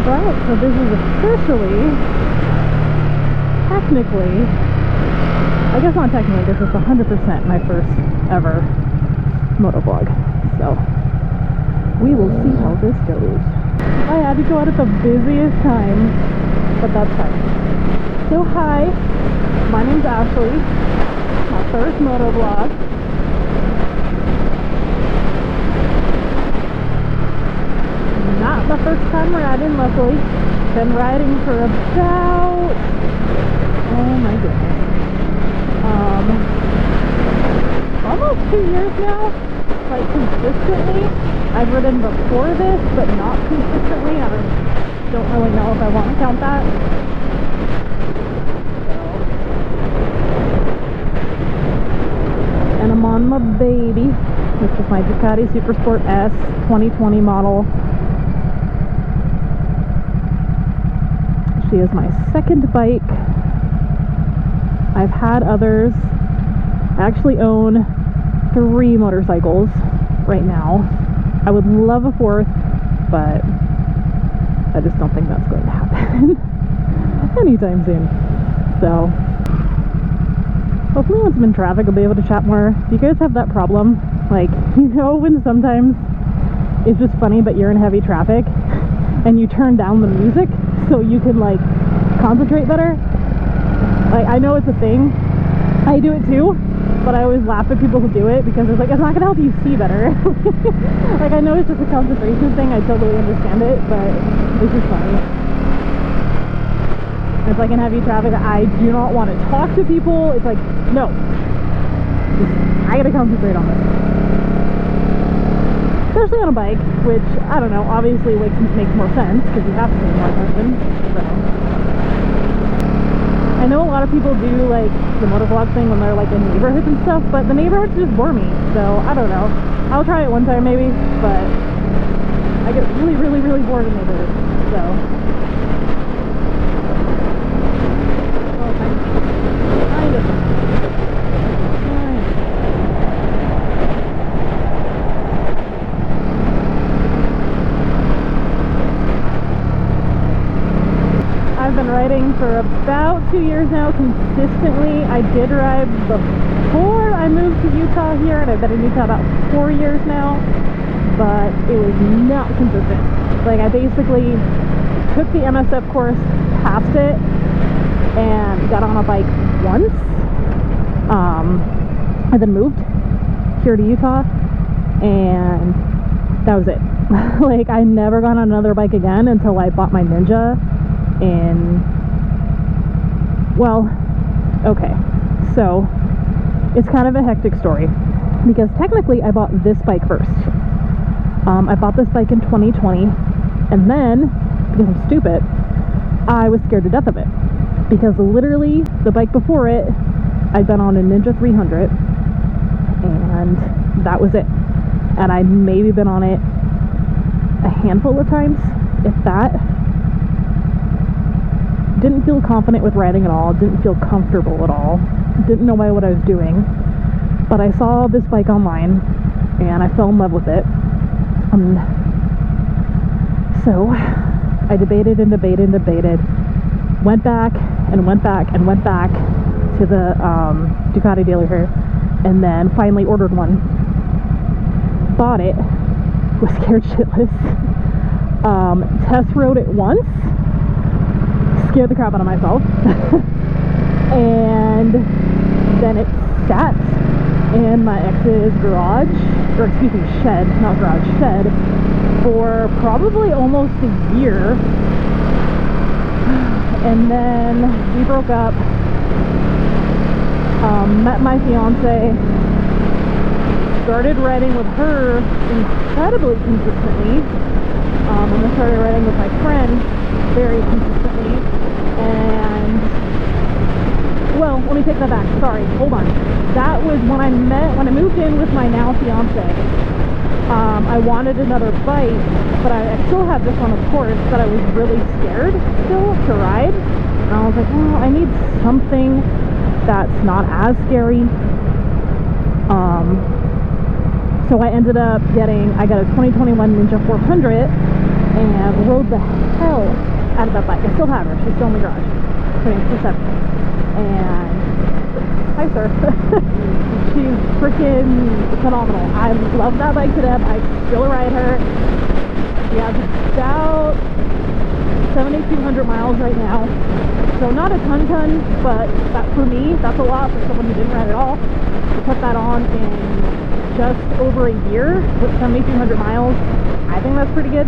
Alright, so this is officially, technically, I guess not technically, this is 100% my first ever motovlog. So, we will see how this goes. I had to go out at the busiest time, but that's fine. So hi, my name's Ashley, my first motovlog. Not the first time riding, luckily. Been riding for about, oh my goodness, almost 2 years now, like consistently. I've ridden before this, but not consistently. I don't really know if I want to count that. And I'm on my baby, which is my Ducati Supersport S 2020 model. She is my second bike. I've had others. I actually own 3 motorcycles right now. I would love a 4th, but I just don't think that's going to happen anytime soon. So hopefully once I'm in traffic I'll be able to chat more. Do you guys have that problem? Like, you know, when sometimes it's just funny but you're in heavy traffic and you turn down the music so you can like concentrate better? Like, I know it's a thing. I do it too, but I always laugh at people who do it because it's like, it's not gonna help you see better. Like, I know it's just a concentration thing, I totally understand it, but it's just funny. It's like in heavy traffic, I do not want to talk to people. It's like, no, I gotta concentrate on this. Especially on a bike, which, I don't know, obviously makes more sense because you have to pay more attention. So I know a lot of people do like the motovlog thing when they're like in neighborhoods and stuff, but the neighborhoods just bore me, so I don't know. I'll try it one time maybe, but I get really, really, really bored in neighborhoods, so. Oh, kind of. I've been riding for about 2 years now consistently. I did ride before I moved to Utah here, and I've been in Utah about 4 years now, but it was not consistent. Like, I basically took the MSF course, passed it, and got on a bike once, and then moved here to Utah, and that was it. Like, I never got on another bike again until I bought my Ninja. Well, okay, so it's kind of a hectic story because technically I bought this bike first. I bought this bike in 2020, and then, because I'm stupid, I was scared to death of it because literally the bike before it, I'd been on a Ninja 300, and that was it. And I'd maybe been on it a handful of times, if that. Didn't feel confident with riding at all, didn't feel comfortable at all, didn't know what I was doing, but I saw this bike online and I fell in love with it. So I debated and debated and debated, went back and went back and went back to the Ducati dealer here, and then finally ordered one, bought it, was scared shitless, test rode it once, scared the crap out of myself, and then it sat in my ex's garage, or excuse me, shed, not garage, shed, for probably almost a year. And then we broke up, met my fiance, started riding with her incredibly consistently, and then started riding with my friend very consistently. And, well, let me take that back, sorry, hold on. That was when I moved in with my now fiance. I wanted another bike, but I still had this one, of course, but I was really scared still to ride. And I was like, well, I need something that's not as scary. So I ended up I got a 2021 Ninja 400 and rode rode the hell out of that bike. I still have her. She's still in the garage. Her name's Persephone. And hi, sir. She's freaking phenomenal. I love that bike to death. I still ride her. She has about 7,200 miles right now. So not a ton, but that, for me, that's a lot for someone who didn't ride at all. To put that on in just over a year with 7,200 miles, I think that's pretty good.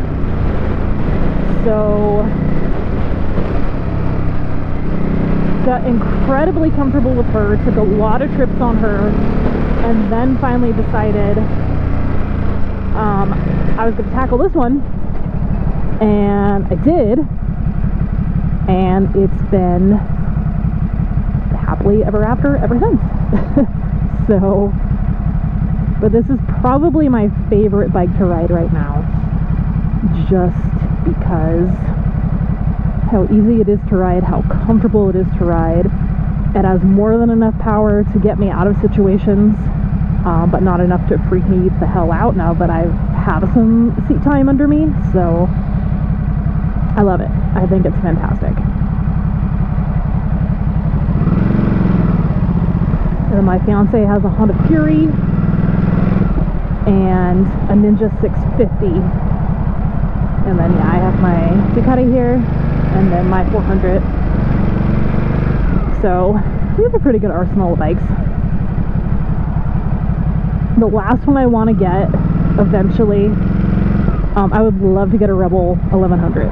So got incredibly comfortable with her, took a lot of trips on her, and then finally decided I was going to tackle this one, and I did, and it's been happily ever after ever since. So, but this is probably my favorite bike to ride right now, just because how easy it is to ride, how comfortable it is to ride. It has more than enough power to get me out of situations, but not enough to freak me the hell out now that I have some seat time under me. So I love it. I think it's fantastic. And then my fiance has a Honda Fury and a Ninja 650. And then yeah, I have my Ducati here, and then my 400. So we have a pretty good arsenal of bikes. The last one I want to get eventually, I would love to get a Rebel 1100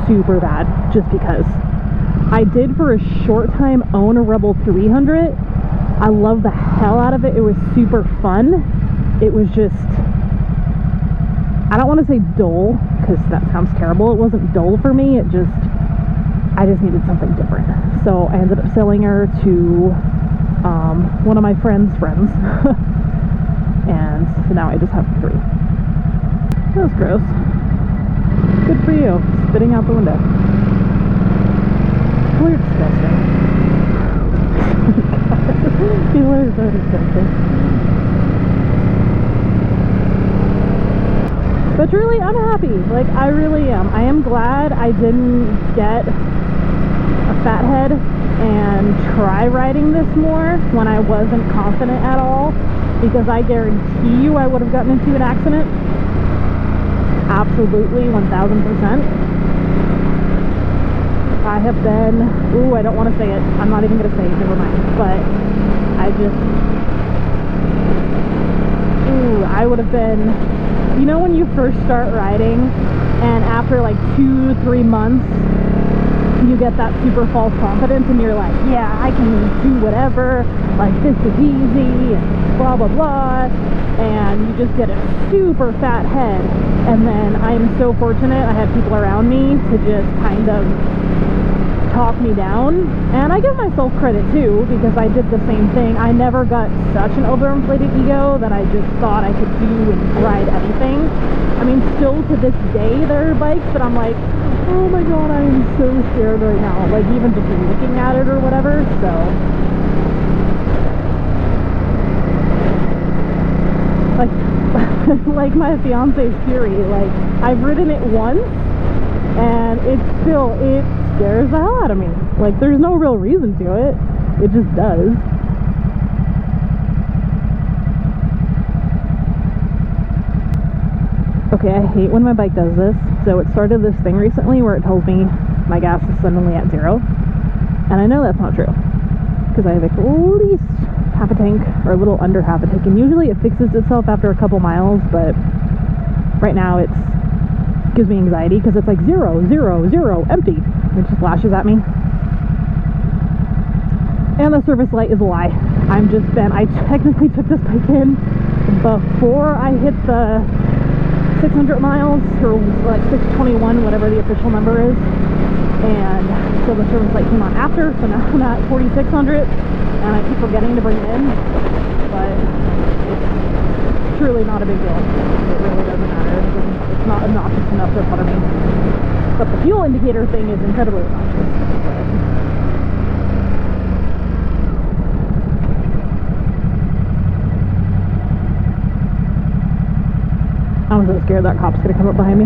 super bad, just because I did for a short time own a Rebel 300. I love the hell out of it. It was super fun. It was just, I don't want to say dull, because that sounds terrible. It wasn't dull for me. It just, I just needed something different. So I ended up selling her to one of my friend's friends. And so now I just have 3. That was gross. Good for you. Spitting out the window. You're disgusting. You are so disgusting. But truly, I'm happy. Like, I really am. I am glad I didn't get a fat head and try riding this more when I wasn't confident at all, because I guarantee you I would have gotten into an accident. Absolutely, 1000%. I have been, ooh, I don't want to say it. I'm not even going to say it, never mind. But I just, ooh, I would have been, you know when you first start riding and after like 2-3 months you get that super false confidence and you're like, yeah, I can do whatever, like this is easy and blah blah blah, and you just get a super fat head. And then I'm so fortunate I had people around me to just kind of talk me down, and I give myself credit too, because I did the same thing. I never got such an overinflated ego that I just thought I could do and ride anything. I mean, still to this day there are bikes that I'm like, oh my god, I am so scared right now, like even just looking at it or whatever. So like my fiance's Fury, like I've ridden it once and it scares the hell out of me. Like, there's no real reason to it. It just does. Okay, I hate when my bike does this. So it started this thing recently where it tells me my gas is suddenly at 0. And I know that's not true, because I have at least half a tank, or a little under half a tank. And usually it fixes itself after a couple miles, but right now it gives me anxiety because it's like 0, 0, 0, empty. It just flashes at me. And the service light is a lie. I technically took this bike in before I hit the 600 miles, or like 621, whatever the official number is. And so the service light came on after, so now I'm at 4,600, and I keep forgetting to bring it in, but it's truly not a big deal. It really doesn't matter. It's not obnoxious enough to bother me. But the fuel indicator thing is incredibly obnoxious. I'm so scared that cop's gonna come up behind me.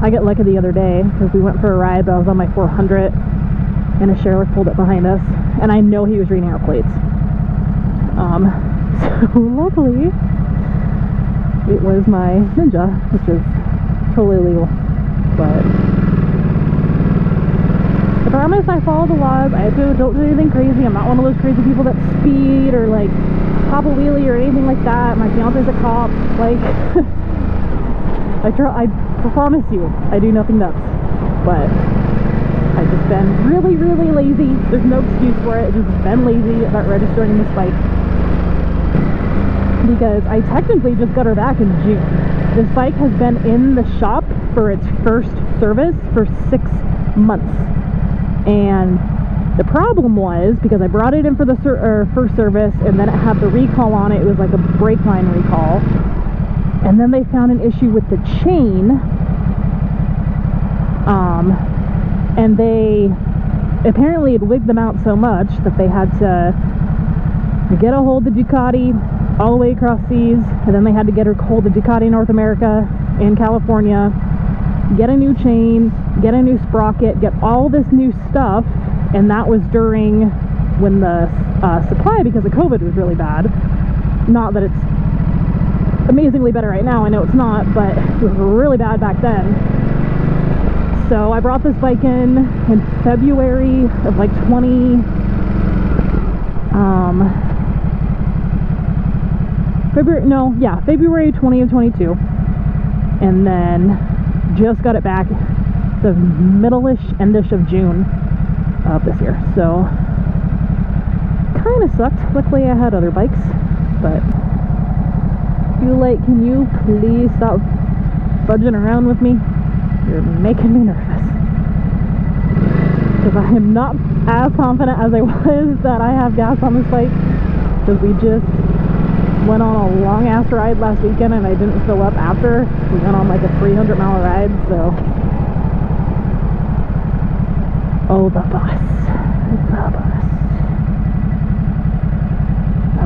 I got lucky the other day because we went for a ride, but I was on my 400 and a Sherlock pulled up behind us, and I know he was reading our plates. So luckily it was my Ninja, which is totally illegal, but I promise I follow the laws. I don't do anything crazy. I'm not one of those crazy people that speed or like pop a wheelie or anything like that. My fiance's a cop. Like, I promise you, I do nothing nuts. But I've just been really, really lazy. There's no excuse for it. I've just been lazy about registering this bike. Because I technically just got her back in June. This bike has been in the shop for its first service for 6 months. And the problem was, because I brought it in for the first service, and then it had the recall on it. It was like a brake line recall. And then they found an issue with the chain. And they apparently had wigged them out so much that they had to get a hold of Ducati all the way across seas, and then they had to get a hold of Ducati North America in California, get a new chain, get a new sprocket, get all this new stuff. And that was during when the supply, because of COVID, was really bad. Not that it's amazingly better right now, I know it's not, but it was really bad back then. So I brought this bike in February of like February 2022, and then just got it back the middle-ish, endish of June of this year. So kind of sucked. Luckily I had other bikes, but can you please stop fudging around with me? You're making me nervous, because I am not as confident as I was that I have gas on this bike, because we just went on a long ass ride last weekend and I didn't fill up after. We went on like a 300-mile ride, so oh, the bus.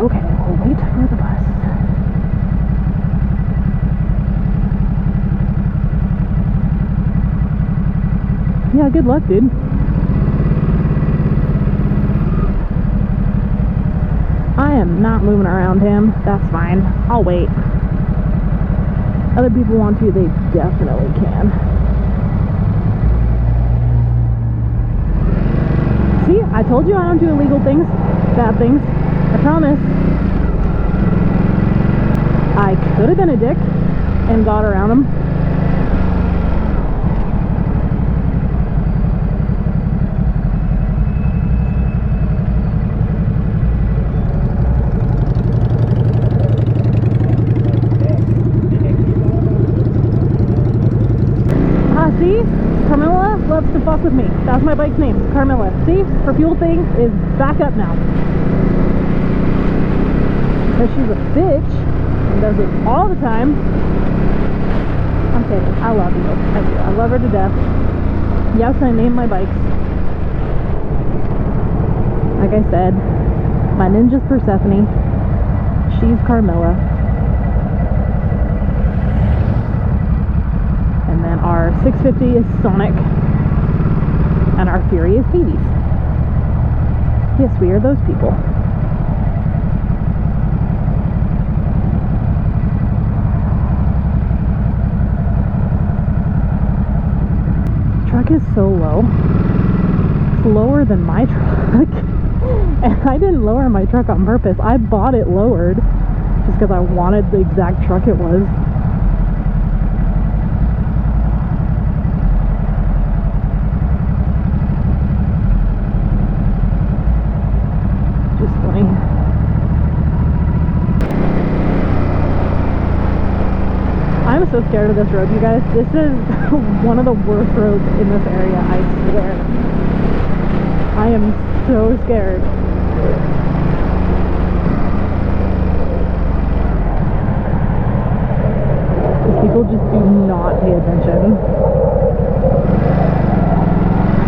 Okay, we'll wait for the bus. Yeah, good luck, dude. I am not moving around him. That's fine. I'll wait. Other people want to, they definitely can. See, I told you I don't do illegal things, bad things. I promise. I could have been a dick and got around him. See? Carmilla loves to fuck with me. That's my bike's name, Carmilla. See? Her fuel thing is back up now. Because she's a bitch and does it all the time. I'm kidding. I love you. I do. I love her to death. Yes, I named my bikes. Like I said, my Ninja's Persephone. She's Carmilla. And then our 650 is Sonic, and our Fury is Hades. Yes, we are those people. Truck is so low. It's lower than my truck. And I didn't lower my truck on purpose. I bought it lowered just because I wanted the exact truck it was. I'm so scared of this road, you guys. This is one of the worst roads in this area, I swear. I am so scared. These people just do not pay attention.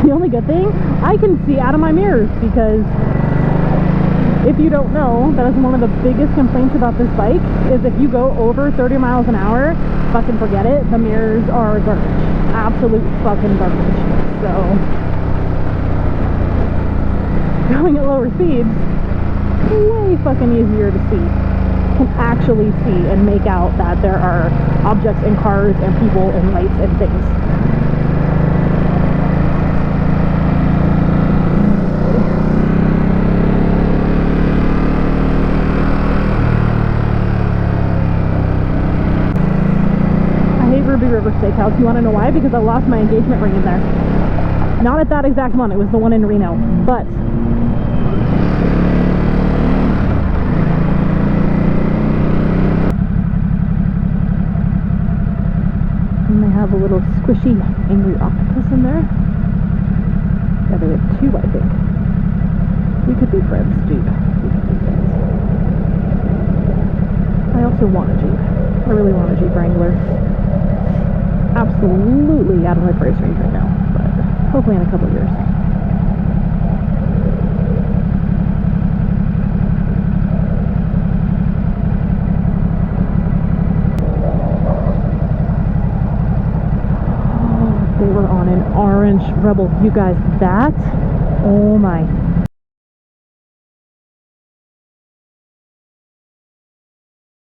The only good thing, I can see out of my mirrors, because if you don't know, that is one of the biggest complaints about this bike, is if you go over 30 miles an hour, fucking forget it, the mirrors are garbage. absolute fucking garbage. So going at lower speeds, way fucking easier to see. Can actually see and make out that there are objects and cars and people and lights and things. Ruby River Steakhouse. You want to know why? Because I lost my engagement ring in there. Not at that exact one. It was the one in Reno. But and they have a little squishy angry octopus in there. Yeah, they have two, I think. We could be friends, Jeep. We could be friends. I also want a Jeep. I really want a Jeep Wrangler. Absolutely out of my price range right now, but hopefully in a couple years. Oh, they were on an orange Rebel. You guys, that, oh my